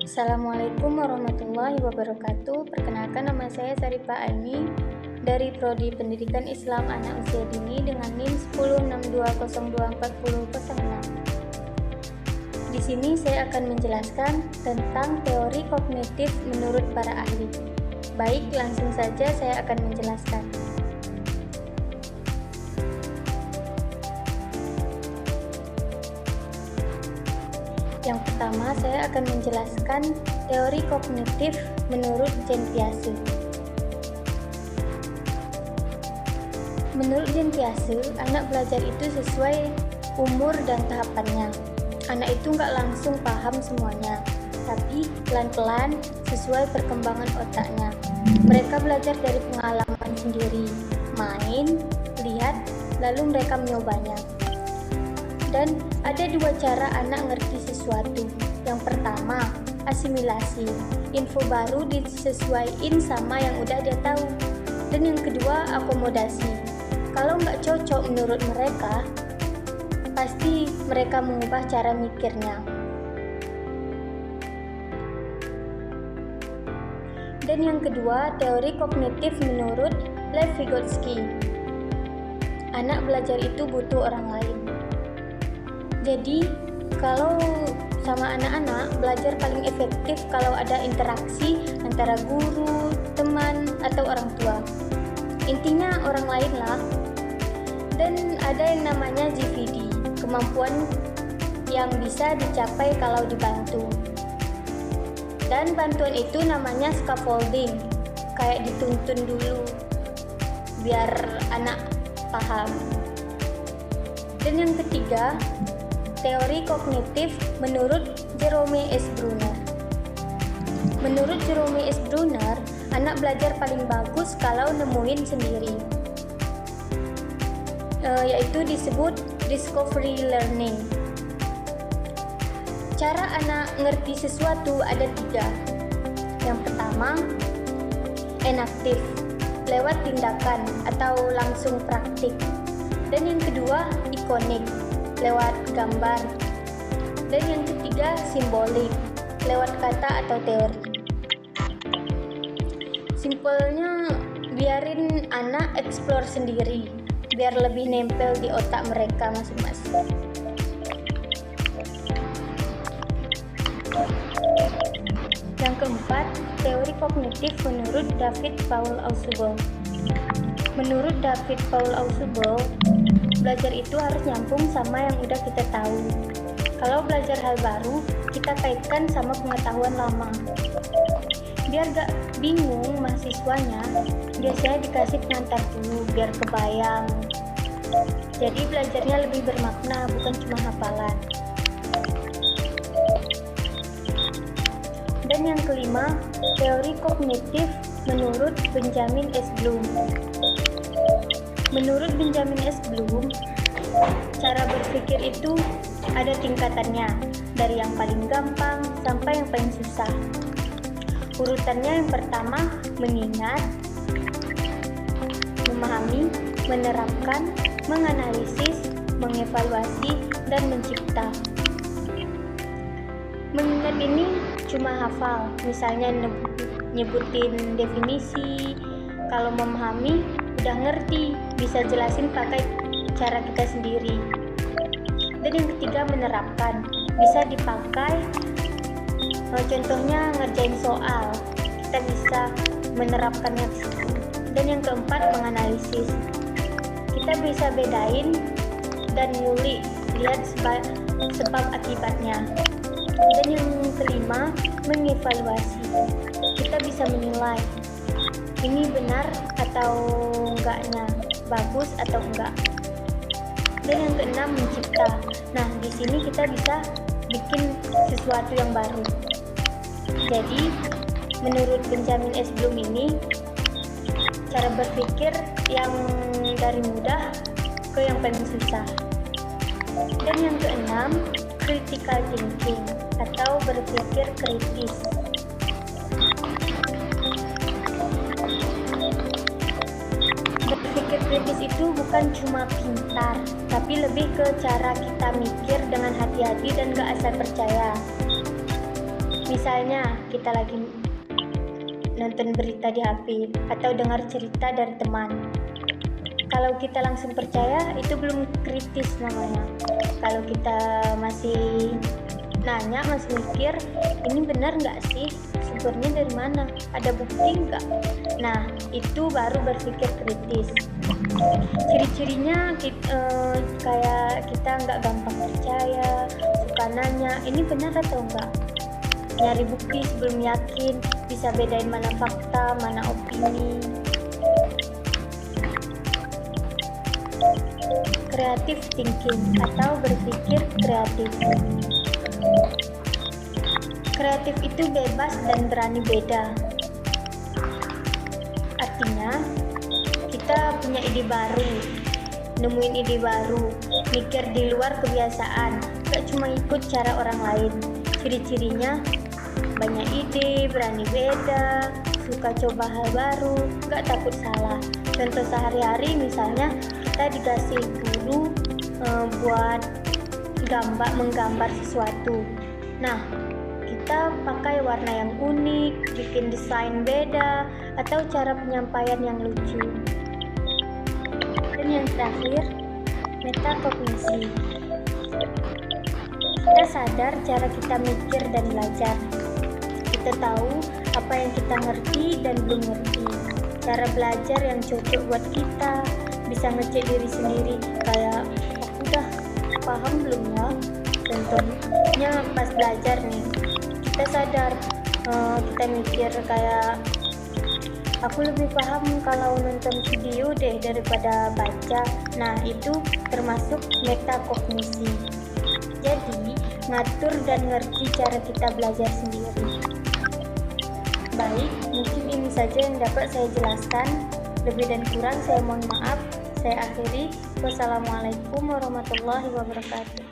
Assalamualaikum warahmatullahi wabarakatuh. Perkenalkan, nama saya Sarifah Aini dari Prodi Pendidikan Islam Anak Usia Dini dengan NIM 1062024006. Di sini saya akan menjelaskan tentang teori kognitif menurut para ahli. Baik, langsung saja saya akan menjelaskan. Yang pertama, saya akan menjelaskan teori kognitif menurut Jean Piaget. Menurut Jean Piaget, anak belajar itu sesuai umur dan tahapannya. Anak itu nggak langsung paham semuanya, tapi pelan-pelan sesuai perkembangan otaknya. Mereka belajar dari pengalaman sendiri, main, lihat, lalu mereka menyobanya. Dan ada dua cara anak ngerti sesuatu. Yang pertama, asimilasi. Info baru disesuaiin sama yang udah dia tahu. Dan yang kedua, akomodasi. Kalau nggak cocok menurut mereka, pasti mereka mengubah cara mikirnya. Dan yang kedua, teori kognitif menurut Lev Vygotsky. Anak belajar itu butuh orang lain. Jadi, kalau sama anak-anak, belajar paling efektif kalau ada interaksi antara guru, teman, atau orang tua. Intinya orang lain lah. Dan ada yang namanya GVD, kemampuan yang bisa dicapai kalau dibantu. Dan bantuan itu namanya scaffolding, kayak dituntun dulu, biar anak paham. Dan yang ketiga, teori kognitif menurut Jerome S. Bruner. Menurut Jerome S. Bruner, anak belajar paling bagus kalau nemuin sendiri, yaitu disebut discovery learning. Cara anak ngerti sesuatu ada tiga. Yang pertama, enaktif, lewat tindakan atau langsung praktik. Dan yang kedua, ikonik, lewat gambar. Dan yang ketiga, simbolik, lewat kata atau teori. Simpelnya, biarin anak eksplor sendiri, biar lebih nempel di otak mereka masing-masing. Yang keempat, teori kognitif menurut David Paul Ausubel. Menurut David Paul Ausubel, belajar itu harus nyambung sama yang udah kita tahu. Kalau belajar hal baru, kita kaitkan sama pengetahuan lama. Biar gak bingung mahasiswanya, biasanya dikasih pengantar dulu biar kebayang. Jadi belajarnya lebih bermakna, bukan cuma hafalan. Dan yang kelima, teori kognitif menurut Benjamin S. Bloom. Menurut Benjamin S. Bloom, cara berpikir itu ada tingkatannya, dari yang paling gampang sampai yang paling susah. Urutannya yang pertama, mengingat, memahami, menerapkan, menganalisis, mengevaluasi, dan mencipta. Mengingat ini cuma hafal, misalnya nyebutin definisi. Kalau memahami, udah ngerti, bisa jelasin pakai cara kita sendiri. Dan yang ketiga, menerapkan, bisa dipakai. Contohnya ngerjain soal, kita bisa menerapkannya di situ. Dan yang keempat, menganalisis, kita bisa bedain dan ngulik, lihat sebab akibatnya. Dan yang kelima, mengevaluasi, kita bisa menilai ini benar atau enggaknya, bagus atau enggak. Dan yang keenam, mencipta. Nah, di sini kita bisa bikin sesuatu yang baru. Jadi, menurut Benjamin S. Bloom ini, cara berpikir yang dari mudah ke yang paling susah. Dan yang keenam, critical thinking atau berpikir kritis. Berpikir kritis itu bukan cuma pintar, tapi lebih ke cara kita mikir dengan hati-hati dan gak asal percaya. Misalnya kita lagi nonton berita di HP atau dengar cerita dari teman. Kalau kita langsung percaya, itu belum kritis namanya. Kalau kita masih nanya, masih mikir, ini benar nggak sih? Sumbernya dari mana? Ada bukti nggak? Nah, itu baru berpikir kritis. Ciri-cirinya kayak kita nggak gampang percaya, suka nanya, ini benar atau enggak? Nyari bukti sebelum yakin, bisa bedain mana fakta, mana opini. Creative thinking atau berpikir kreatif. Kreatif itu bebas dan berani beda. Artinya, kita punya ide baru, nemuin ide baru, mikir di luar kebiasaan, gak cuma ikut cara orang lain. Ciri-cirinya banyak ide, berani beda, suka coba hal baru, gak takut salah. Contoh sehari-hari misalnya kita dikasih guru buat menggambar sesuatu. Nah, kita pakai warna yang unik, bikin desain beda, atau cara penyampaian yang lucu. Dan yang terakhir, metakognisi. Kita sadar cara kita mikir dan belajar. Kita tahu apa yang kita ngerti dan belum ngerti. Cara belajar yang cocok buat kita, bisa ngecek diri sendiri, kayak aku udah paham belum ya? Contohnya pas belajar nih, kita sadar, kita mikir kayak aku lebih paham kalau nonton video deh daripada baca. Nah, itu termasuk metakognisi. Jadi, ngatur dan ngerti cara kita belajar sendiri. Baik, mungkin ini saja yang dapat saya jelaskan. Lebih dan kurang saya mohon maaf. Saya akhiri. Wassalamualaikum warahmatullahi wabarakatuh.